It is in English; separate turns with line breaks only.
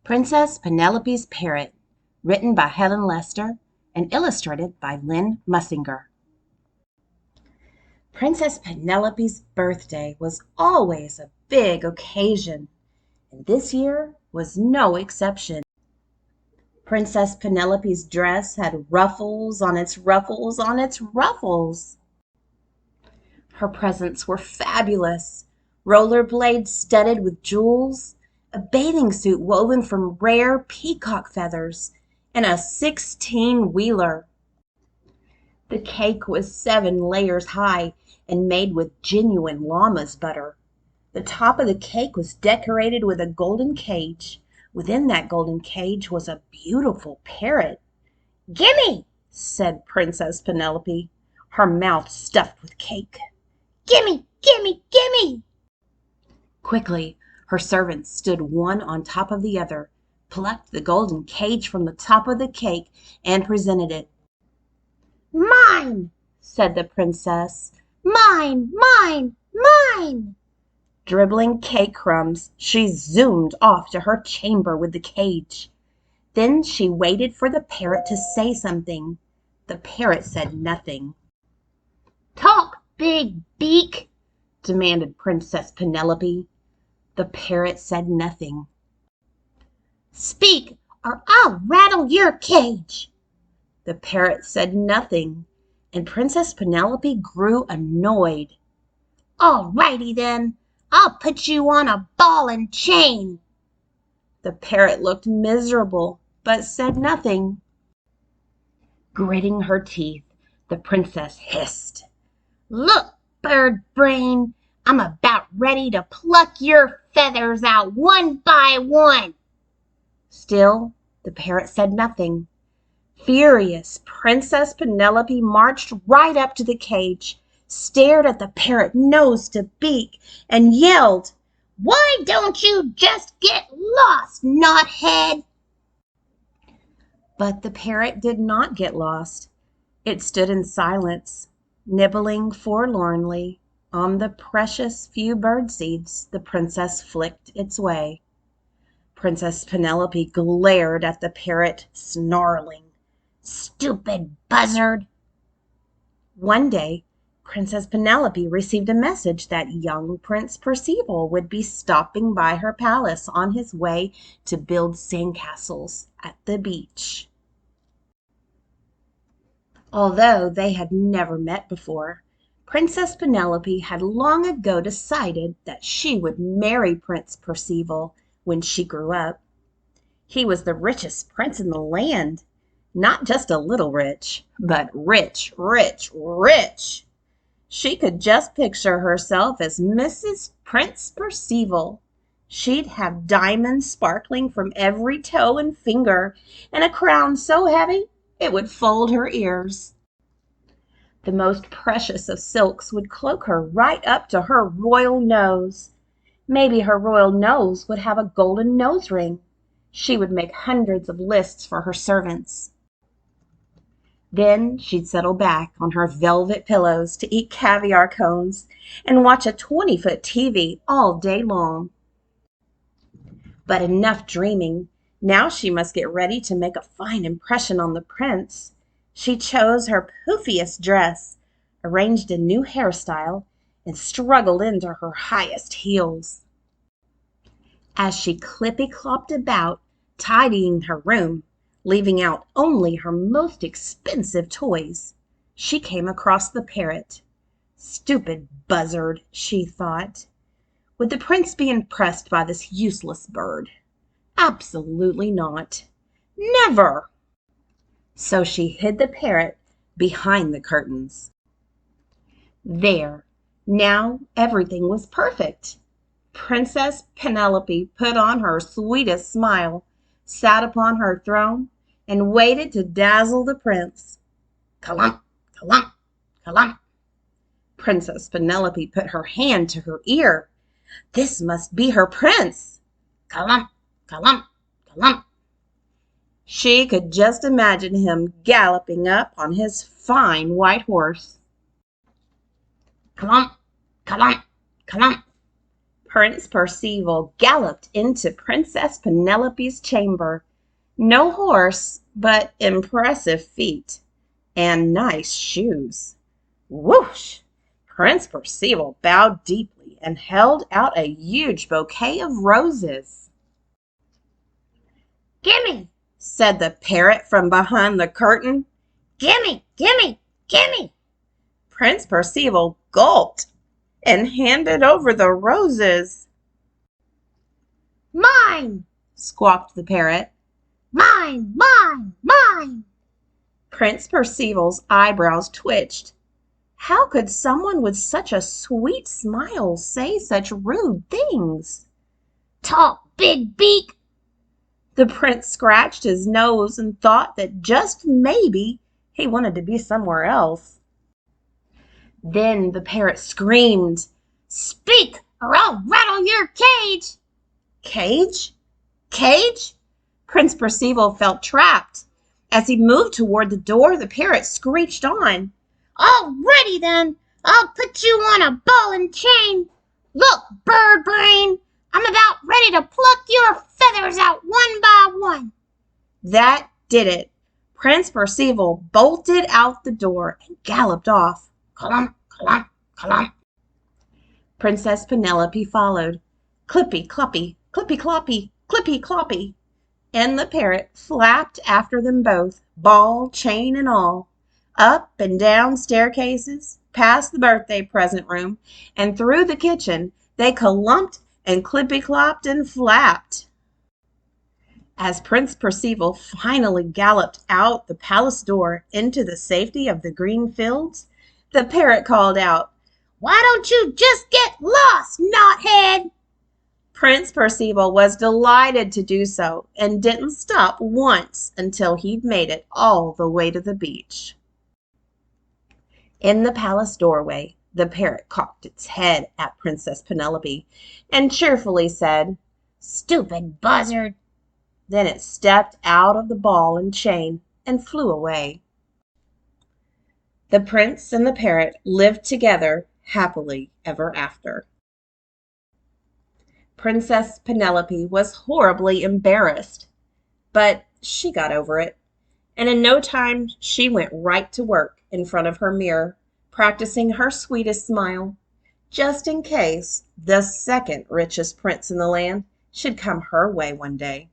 Princess Penelope's Parrot, written by Helen Lester and illustrated by Lynn Mussinger. Princess Penelope's birthday was always a big occasion, and this year was no exception. Princess Penelope's dress had ruffles on its ruffles on its ruffles. Her presents were fabulous: rollerblades studded with jewels, a bathing suit woven from rare peacock feathers, and a 16-wheeler. The cake was 7 layers high and made with genuine llama's butter. The top of the cake was decorated with a golden cage. Within that golden cage was a beautiful parrot. "Gimme!" said Princess Penelope, her mouth stuffed with cake. "Gimme! Gimme! Gimme!" Quickly, her servants stood one on top of the other, plucked the golden cage from the top of the cake, and presented it. "Mine!" said the princess. "Mine! Mine! Mine!" Dribbling cake crumbs, she zoomed off to her chamber with the cage. Then she waited for the parrot to say something. The parrot said nothing. "Talk, big beak!" demanded Princess Penelope. The parrot said nothing. "Speak, or I'll rattle your cage!" The parrot said nothing, and Princess Penelope grew annoyed. "All righty then, I'll put you on a ball and chain." The parrot looked miserable, but said nothing. Gritting her teeth, the princess hissed, "Look, bird brain, I'm about ready to pluck your feathers out one by one." Still, the parrot said nothing. Furious, Princess Penelope marched right up to the cage, stared at the parrot nose to beak, and yelled, "Why don't you just get lost, knothead?" But the parrot did not get lost. It stood in silence, nibbling forlornly on the precious few bird seeds the princess flicked its way. Princess Penelope glared at the parrot, snarling, "Stupid buzzard!" One day, Princess Penelope received a message that young Prince Percival would be stopping by her palace on his way to build sandcastles at the beach. Although they had never met before, Princess Penelope had long ago decided that she would marry Prince Percival when she grew up. He was the richest prince in the land. Not just a little rich, but rich, rich, rich. She could just picture herself as Mrs. Prince Percival. She'd have diamonds sparkling from every toe and finger, and a crown so heavy it would fold her ears. The most precious of silks would cloak her right up to her royal nose. Maybe her royal nose would have a golden nose ring. She would make hundreds of lists for her servants. Then she'd settle back on her velvet pillows to eat caviar cones and watch a 20-foot TV all day long. But enough dreaming. Now she must get ready to make a fine impression on the prince. She chose her poofiest dress, arranged a new hairstyle, and struggled into her highest heels. As she clippy-clopped about, tidying her room, leaving out only her most expensive toys, she came across the parrot. "Stupid buzzard," she thought. Would the prince be impressed by this useless bird? Absolutely not. Never! So she hid the parrot behind the curtains. There, now everything was perfect. Princess Penelope put on her sweetest smile, sat upon her throne, and waited to dazzle the prince. Kalump, kalump, kalump. Princess Penelope put her hand to her ear. This must be her prince. Kalump, kalump, kalump. She could just imagine him galloping up on his fine white horse. Kalump, kalump, kalump. Prince Percival galloped into Princess Penelope's chamber. No horse, but impressive feet and nice shoes. Whoosh! Prince Percival bowed deeply and held out a huge bouquet of roses. "Gimme," said the parrot from behind the curtain. "Gimme, gimme, gimme." Prince Percival gulped and handed over the roses. "Mine," squawked the parrot. "Mine, mine, mine." Prince Percival's eyebrows twitched. How could someone with such a sweet smile say such rude things? "Talk, big beak." The prince scratched his nose and thought that just maybe he wanted to be somewhere else. Then the parrot screamed, "Speak, or I'll rattle your cage." Cage? Cage? Prince Percival felt trapped. As he moved toward the door, the parrot screeched on. "Alrighty then, I'll put you on a ball and chain. Look, bird brain, I'm about ready to pluck your feathers out one by one." That did it. Prince Percival bolted out the door and galloped off. Clump, clump, clump. Princess Penelope followed. Clippy, cloppy, clippy, cloppy, clippy, cloppy. And the parrot flapped after them both, ball, chain, and all. Up and down staircases, past the birthday present room, and through the kitchen, they clumped and clippy-clopped and flapped. As Prince Percival finally galloped out the palace door into the safety of the green fields, the parrot called out, "Why don't you just get lost, knothead?" Prince Percival was delighted to do so and didn't stop once until he'd made it all the way to the beach. In the palace doorway, the parrot cocked its head at Princess Penelope and cheerfully said, "Stupid buzzard." Then it stepped out of the ball and chain and flew away. The prince and the parrot lived together happily ever after. Princess Penelope was horribly embarrassed, but she got over it, and in no time she went right to work in front of her mirror, practicing her sweetest smile, just in case the second richest prince in the land should come her way one day.